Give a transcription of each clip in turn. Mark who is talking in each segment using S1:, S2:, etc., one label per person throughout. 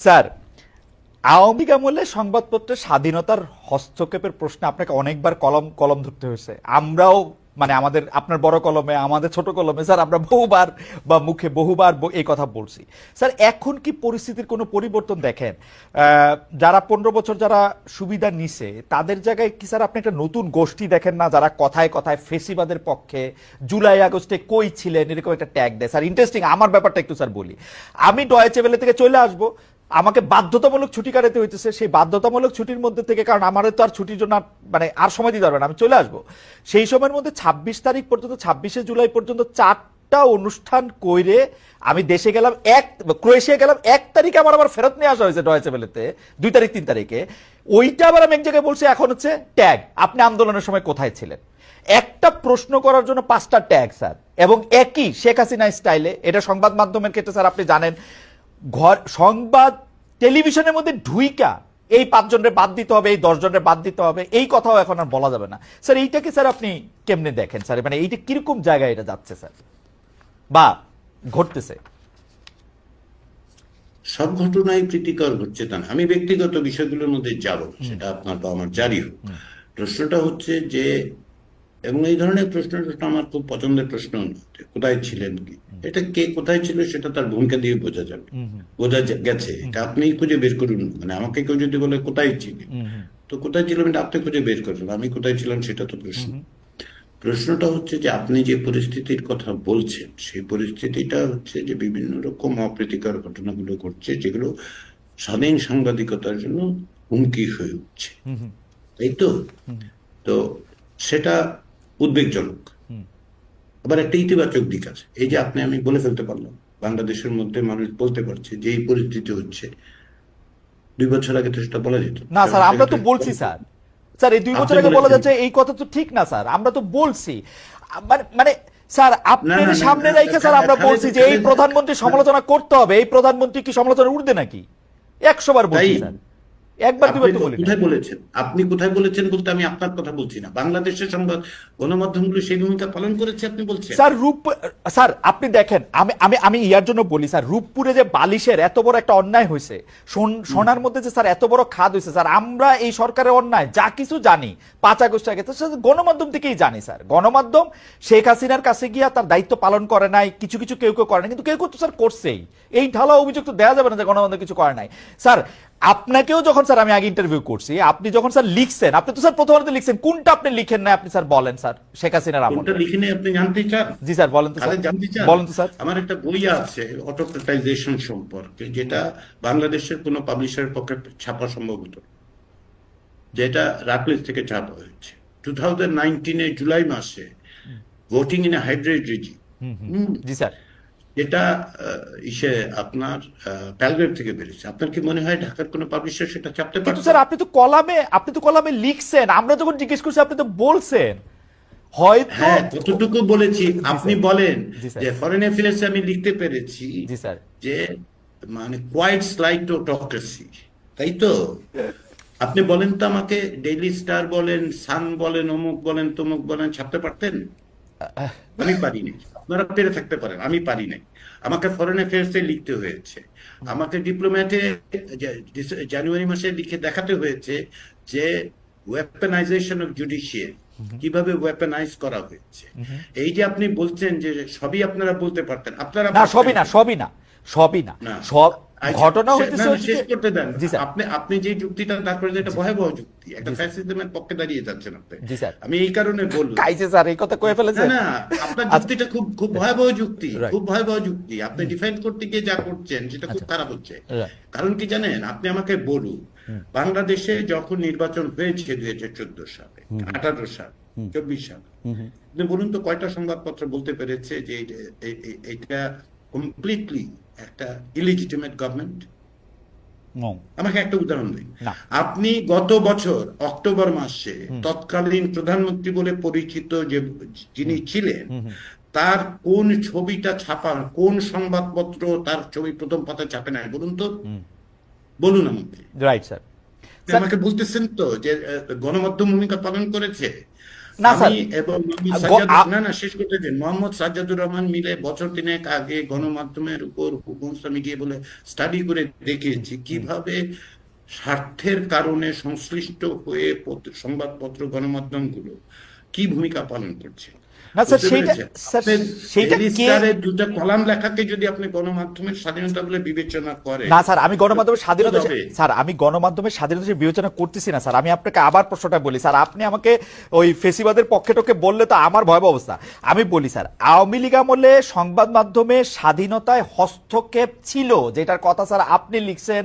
S1: Sir, Awami League আমলে সংবাদপত্রের স্বাধীনতার হস্তক্ষেপের প্রশ্নে আপনাকে অনেকবার কলম কলম ধরতে হয়েছে। আমরাও মানে আমাদের আপনার বড় কলমে আমাদের ছোট কলমে স্যার আমরা বহুবার বা মুখে বহুবার এই কথা বলছি। স্যার, এখন কি পরিস্থিতির কোনো পরিবর্তন দেখেন? যারা 15 বছর যারা সুবিধা নিছে তাদের জায়গায় কি স্যার আপনি একটা নতুন গোষ্ঠী দেখেন না, যারা কথায় কথায় ফেসিবাদের পক্ষে, জুলাই আগস্টে কই ছিলেন এরকম একটা ট্যাগ দেয়? স্যার ইন্টারেস্টিং, আমার ব্যাপারটা একটু স্যার বলি। আমি ডয়েচে ভেলে থেকে চলে আসবো, আমাকে বাধ্যতামূলক ছুটি কাটাতে হইতেছে। সেই বাধ্যতামূলক ছুটির মধ্যে থেকে, কারণ আমাদের তো আর ছুটির জন্য মানে আর সময় দিতে পারবে না, আমি চলে আসবো। সেই সময়ের মধ্যে 26 তারিখ পর্যন্ত, 26শে জুলাই পর্যন্ত 4টা অনুষ্ঠান কইরে আমি দেশে গেলাম। ক্রোয়েশিয়া গেলাম 1 তারিখে, আমার আবার ফেরত নিয়ে আসা হয়েছে ডয়েচে ভেলেতে 2 তারিখ 3 তারিখে। ওইটা আবার আমি এক জায়গায় বলছি, এখন হচ্ছে ট্যাগ আপনি আন্দোলনের সময় কোথায় ছিলেন। একটা প্রশ্ন করার জন্য 5টা ট্যাগ স্যার, এবং একই শেখ হাসিনা স্টাইলে। এটা সংবাদ মাধ্যমের ক্ষেত্রে স্যার আপনি জানেন, সংবাদ টেলিভিশনের মধ্যে ঢুইকা এই 5 জনের বাদ দিতে হবে, এই 10 জনের বাদ দিতে হবে, এই কথাও এখন আর বলা যাবে না। স্যার এইটাকে স্যার আপনি কেমনে দেখেন স্যার? মানে এইটা কিরকম জায়গায় এটা যাচ্ছে স্যার বা ঘটতেছে?
S2: সব ঘটনাই প্রীতিকর ঘটছে তা না, আমি ব্যক্তিগত বিষয়গুলোর মধ্যে যাব, সেটা আপনার বা আমার জারি হোক। প্রশ্নটা হচ্ছে যে, এবং এই ধরনের প্রশ্নটা আমার খুব পছন্দের প্রশ্ন, কোথায় ছিলেন কি, এটা কে কোথায় ছিল সেটা তার ভূমিকা দিয়ে বোঝা যাবে, বোঝা গেছে। এটা আপনি খুঁজে বের করুন। মানে আমাকে কেউ যদি বলে কোথায় ছিলেন, তো কোথায় ছিলাম এটা আপনি খুঁজে বের করুন, আমি কোথায় ছিলাম সেটা তো প্রশ্ন। প্রশ্নটা হচ্ছে যে আপনি যে পরিস্থিতির কথা বলছেন, সেই পরিস্থিতিটা হচ্ছে যে বিভিন্ন রকম অপ্রীতিকর ঘটনাগুলো ঘটছে, যেগুলো স্বাধীন সাংবাদিকতার জন্য হুমকি হয়ে উঠছে, তাই তো? তো সেটা উদ্বেগজনক। আবার একটা ইতিবাচক দিক আছে, এই যে আপনি আমি বলে ফেলতে পারলাম, বাংলাদেশের মধ্যে মানুষ বলতে পারছে যে এই পরিস্থিতি হচ্ছে। 2 বছর আগে তো সেটা বলা যেত
S1: না স্যার, আমরা তো বলছি স্যার। স্যার এই 2 বছর আগে বলা যাচ্ছে এই কথা তো ঠিক না স্যার, আমরা তো বলছি। মানে স্যার আপনার সামনে রেখে স্যার আমরা বলছি যে এই প্রধানমন্ত্রী সমালোচনা করতে হবে। এই প্রধানমন্ত্রী কি সমালোচনা উঠবে নাকি? 100 বার বলছি স্যার, একবার দুবার তো বলি।
S2: কোথায় বলেছেন আপনি? কোথায় বলেছেন বলতে আমি আপনার কথা বলছি না, বাংলাদেশের সংবাদ গণমাধ্যমগুলো সেই ভূমিকা পালন করেছে আপনি বলছেন।
S1: স্যার স্যার আপনি দেখেন, আমি আমি আমি ইয়ার জন্য বলি স্যার, রূপপুরে যে বালিশের এত বড় একটা অন্যায় হয়েছে, সোনার মধ্যে যে স্যার এত বড় খাদ হয়েছে স্যার, আমরা এই সরকারের অন্যায় যা কিছু জানি 5 আগস্ট আগে তো গণমাধ্যম থেকেই জানি স্যার। গণমাধ্যম শেখ হাসিনার কাছে গিয়া তার দায়িত্ব পালন করে নাই, কিছু কিছু কেউ কেউ করে নাই, কিন্তু কেউ কেউ তো স্যার করছেই। এই ঢালা অভিযোগ তো দেওয়া যাবে না যে গণমাধ্যম কিছু করে নাই। স্যার আপনাকেও যখন স্যার আমি আগে ইন্টারভিউ করছি, আপনি যখন স্যার লিখছেন, আপনি তো স্যার প্রথমত লিখছেন, কোনটা আপনি লিখেন না আপনি স্যার বলেন স্যার? শেখ হাসিনার আমল
S2: কোনটা লিখে নেই আপনি জানতে চান?
S1: জি স্যার বলেন তো স্যার,
S2: জানতে চান?
S1: বলেন তো স্যার।
S2: আমার একটা বই আছে অটোক্রেটাইজেশন সম্পর্কে, যেটা বাংলাদেশের কোনো পাবলিশারের পক্ষে ছাপা সম্ভব হতো, যেটা রাকলিস থেকে ছাপা হয়েছে 2019 জুলাই মাসে, voting in a hybrid regime.
S1: G sir.
S2: এটা আপনার প্যালগ্রেভ থেকে বেরিয়েছে। আপনার কি মনে হয় ঢাকার কোনো পাবলিশার সেটা ছাপতে পারত?
S1: কিন্তু স্যার আপনি তো কলামে লিখছেন, আমরা যখন জিজ্ঞেস করছি আপনি তো বলছেন হয়তো।
S2: হ্যাঁ, কতটুকু বলেছি আপনি বলেন যে ফরেন অ্যাফেয়ার্সে আমি লিখতে পেরেছি
S1: জি স্যার
S2: যে মানে কোয়াইট স্লাইড অটোক্রেসি, তাই তো? আপনি বলেন তো আমাকে, ডেইলি স্টার বলেন, সান বলেন, অমুক বলেন, তমুক বলেন, ছাপতে পারতেন? আমি পারিনি। আপনারা পেরে থাকতে পারেন, আমি পারি নাই। আমাকে ফরেন অ্যাফেয়ার্সে লিখতে হয়েছে, আমাকে ডিপ্লোম্যাটে জানুয়ারি মাসে লিখে দেখাতে হয়েছে যে ওয়েপনাইজেশন অফ জুডিশিয়ারি কিভাবে ওয়েপনাইজ করা হয়েছে। এই যে আপনি বলছেন যে সবই আপনারা বলতে পারতেন, আপনারা
S1: না, সবই না সব ঘটনা হইতেছে।
S2: শেষ করতে দেন। আপনি যে যুক্তিটা দাঁড় করে, এটা ভয়াবহ যুক্তি, একটা ফ্যাসিজমের পক্ষে দাঁড়িয়ে যাচ্ছেন আপনি। আমি এই কারণে বললাম।
S1: কাইছে স্যার এই কথা কয়ে ফেলেছেন।
S2: না, আপনার যুক্তিটা খুব খুব ভয়াবহ যুক্তি, খুব ভয়াবহ যুক্তি। আপনি ডিফেন্ড করতে গিয়ে যা করছেন সেটা খুব খারাপ হচ্ছে। কারণ কি জানেন, আপনি আমাকে বলুন, বাংলাদেশে যখন নির্বাচন হয়েছে 2014 সালে, 18 সাল, 24 সাল, আপনি বলুন তো কয়টা সংবাদপত্র বলতে পেরেছে যে এটা কমপ্লিটলি একটা ইলিজিটিমেট গভর্নমেন্ট? আমাকে একটা উদাহরণ দিন। আপনি গত বছর অক্টোবর মাসে তৎকালীন প্রধানমন্ত্রী বলে পরিচিত যে যিনি ছিলেন, তার কোন ছবিটা ছাপা, কোন সংবাদপত্র তার ছবি প্রথম পাতায় ছাপে নাই বলুন তো? বলুন আমাকে।
S1: Right sir.
S2: আমাকে বলতেছেন তো যে গণমাধ্যম ভূমিকা পালন করেছে।
S1: না স্যার,
S2: আমি এবং মোহাম্মদ
S1: গ-
S2: সাজ্জাদুর,
S1: আ-
S2: না না শেষ করতে দিন, মোহাম্মদ সাজ্জাদুর রহমান মিলে বছর তিনেক আগে গণমাধ্যমের উপর হুকুমত মিডিয়া বলে স্টাডি করে দেখিয়েছি কিভাবে স্বার্থের কারণে সংশ্লিষ্ট হয়ে সংবাদপত্র গণমাধ্যমগুলো কি ভূমিকা পালন করছে।
S1: না স্যার
S2: বুঝতে
S1: সেইটা,
S2: পেরেছেন?
S1: স্যার
S2: আপনার
S1: সেইটা
S2: ডেইলি
S1: কে,
S2: স্টারের দুটো কলাম লেখাকে যদি আপনি গণমাধ্যমের স্বাধীনতা বলে বিবেচনা করেন,
S1: না স্যার আমি গণমাধ্যমের স্বাধীনতা,
S2: তবে
S1: স্যার আমি গণমাধ্যমের স্বাধীনতা হিসেবে বিবেচনা করতেছি না স্যার। আমি আপনাকে আবার প্রশ্নটা বলি স্যার, আপনি আমাকে ওই ফেসিবাদের পক্ষে টকে বললে তো আমার ভয়াবহ অবস্থা। আমি বলি স্যার, আওয়ামী লীগ আমলে সংবাদ মাধ্যমে স্বাধীনতায় হস্তক্ষেপ ছিল, যেটার কথা স্যার আপনি লিখছেন,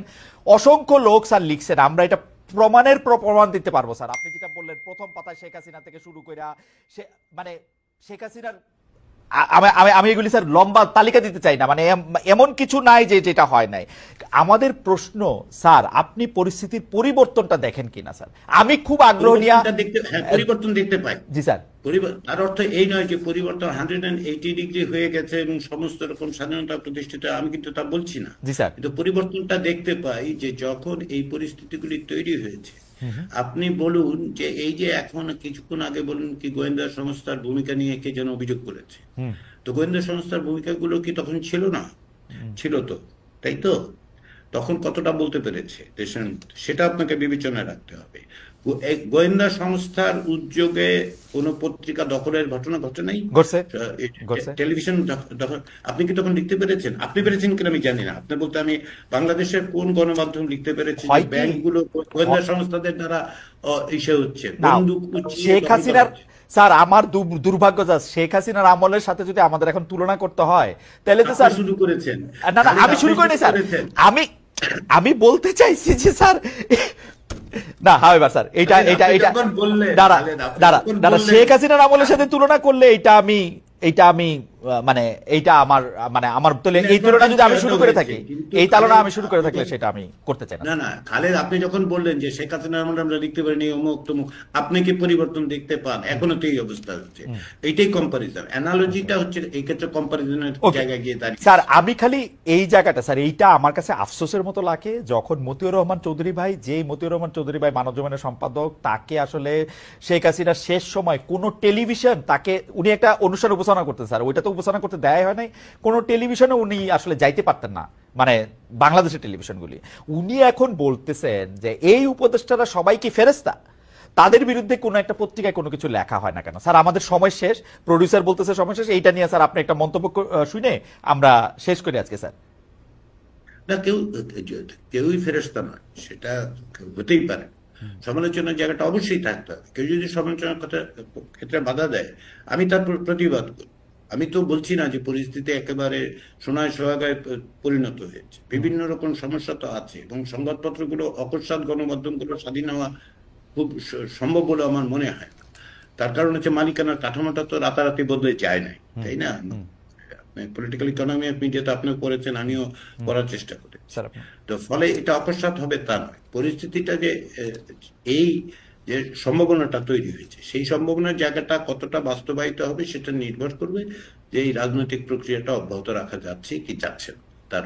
S1: অসংখ্য লোক স্যার লিখছেন, আমরা এটা প্রমাণ দিতে পারবো স্যার। আপনি যেটা বললেন প্রথম পাতায় শেখ হাসিনা থেকে শুরু করে সে মানে শেখ হাসিনার আমি এগুলি স্যার লম্বা তালিকা দিতে চাই না, মানে এমন কিছু নাই যে যেটা হয় নাই। আমাদের প্রশ্ন স্যার, আপনি পরিস্থিতির পরিবর্তনটা দেখেন কিনা স্যার? আমি খুব আগ্রহ নিয়ে,
S2: পরিবর্তনটা দেখতে, হ্যাঁ পরিবর্তন দেখতে পাই।
S1: জি স্যার।
S2: তার অর্থ এই নয় যে পরিবর্তন 180 ডিগ্রি হয়ে গেছে এবং সমস্ত রকম স্বাধীনতা প্রতিষ্ঠিত, আমি কিন্তু তা বলছি না।
S1: জি স্যার।
S2: কিন্তু পরিবর্তনটা দেখতে পাই যে যখন এই পরিস্থিতিগুলি তৈরি হয়েছে, আপনি বলুন যে এই যে এখন কিছুক্ষণ আগে বলুন কি গোয়েন্দা সংস্থার ভূমিকা নিয়ে কে যেন অভিযোগ করেছে, তো গোয়েন্দা সংস্থার ভূমিকাগুলো কি তখন ছিল না? ছিল তো, তাই তো? তখন কতটা বলতে পেরেছে দেশের মধ্যে, সেটা আপনাকে বিবেচনায় রাখতে হবে। গোয়েন্দা সংস্থার উদ্যোগে কোন পত্রিকা দখলের ঘটনা ঘটে নাই,
S1: ঘটছে,
S2: টেলিভিশন দখল। আপনি কি তখন লিখতে পেরেছেন? আপনি পেরেছেন কিনা আমি জানি না, আপনি বলতে আমি বাংলাদেশের কোন গণমাধ্যম লিখতে পেরেছি যে ব্যাংকগুলো গোয়েন্দা সংস্থাদের দ্বারা ইসে হচ্ছে, বন্দুক উঁচিয়ে
S1: শেখ হাসিনার, স্যার আমার দুর্ভাগ্য যা শেখ হাসিনার আমলের সাথে যদি আমাদের এখন তুলনা করতে হয় তাহলে তো স্যার
S2: শুরু করেছেন।
S1: না না আমি শুরু করিনি স্যার, আমি বলতে চাইছি যে স্যার না হাওয়েভার স্যার এটা এটা এটা দাঁড়া দাঁড়া দাঁড়া শেখ হাসিনার আমলের সাথে তুলনা করলে এইটা আমি মানে এইটা আমার মানে আমার তাহলে এই তুলনা যদি আমি শুরু করে থাকি, এই তুলনা আমি শুরু করে থাকলে সেটা আমি করতে চাই না।
S2: না না খালেদ, আপনি যখন বললেন যে শেখ হাসিনার আমলে আমরা লিখতে পারিনি অমুক তমুক, আপনি কি পরিবর্তন দেখতে পান? এখনো তো এই অবস্থা হচ্ছে, এইটাই কম্পারিজন, অ্যানালজিটা হচ্ছে এই ক্ষেত্রে কম্পারিজনের জায়গায় গিয়ে দাঁড়িয়ে।
S1: স্যার আমি খালি এই জায়গাটা স্যার, এইটা আমার কাছে আফসোসের মতো লাগে যখন মতিউর রহমান চৌধুরী ভাই, যেই মতিউর রহমান চৌধুরী ভাই মানবজমিনের সম্পাদক, তাকে আসলে শেখ হাসিনার শেষ সময় কোন টেলিভিশন তাকে, উনি একটা অনুষ্ঠান উপস্থাপনা করতেন স্যার, ওইটা তো উপস্থাপনা করতে দেয় হয় নাই, কোন টেলিভিশনে উনি আসলে যাইতে পারতেন না, মানে বাংলাদেশের টেলিভিশনগুলি। উনি এখন বলতেছেন যে এই উপদেষ্টারা সবাই কি ফেরেশতা, তাদের বিরুদ্ধে কোনো একটা পত্রিকায় কোনো কিছু লেখা হয় না কেন? স্যার আমাদের সময় শেষ, প্রডিউসার বলতেছে সময় শেষ, এইটা নিয়ে স্যার আপনি একটা মন্তব্য শুনে আমরা শেষ করি আজকে স্যার।
S2: না, কেউই ফেরেশতা নয়, সেটা হতেই পারে। সমালোচনার জায়গাটা অবশ্যই থাকতে হবে। কেউ যদি সমালোচনার ক্ষেত্রে বাধা দেয়, আমি তার প্রতিবাদ করি। আমি তো বলছি না যে পরিস্থিতি একেবারে সোনায় সোহাগায় পরিণত হয়েছে, বিভিন্ন রকম সমস্যা তো আছে এবং সংবাদপত্রগুলো, অকস্মাৎ গণমাধ্যমগুলো স্বাধীন হওয়া খুব সম্ভব বলে আমার মনে হয় না। তার কারণ হচ্ছে মালিকানার কাঠামোটা তো রাতারাতি বদলে যায় নাই, তাই না? পলিটিক্যাল ইকোনমি অফ মিডিয়া তো আপনিও করেছেন, আমিও করার চেষ্টা করেছি। তো ফলে এটা অকস্মাৎ হবে তা নয়, পরিস্থিতিটা যে এই যে সম্ভাবনাটা তৈরি হয়েছে, সেই সম্ভাবনার জায়গাটা কতটা বাস্তবায়িত হবে সেটা নির্ভর করবে যে এই রাজনৈতিক প্রক্রিয়াটা অব্যাহত রাখা যাচ্ছে কি যাচ্ছে না তার।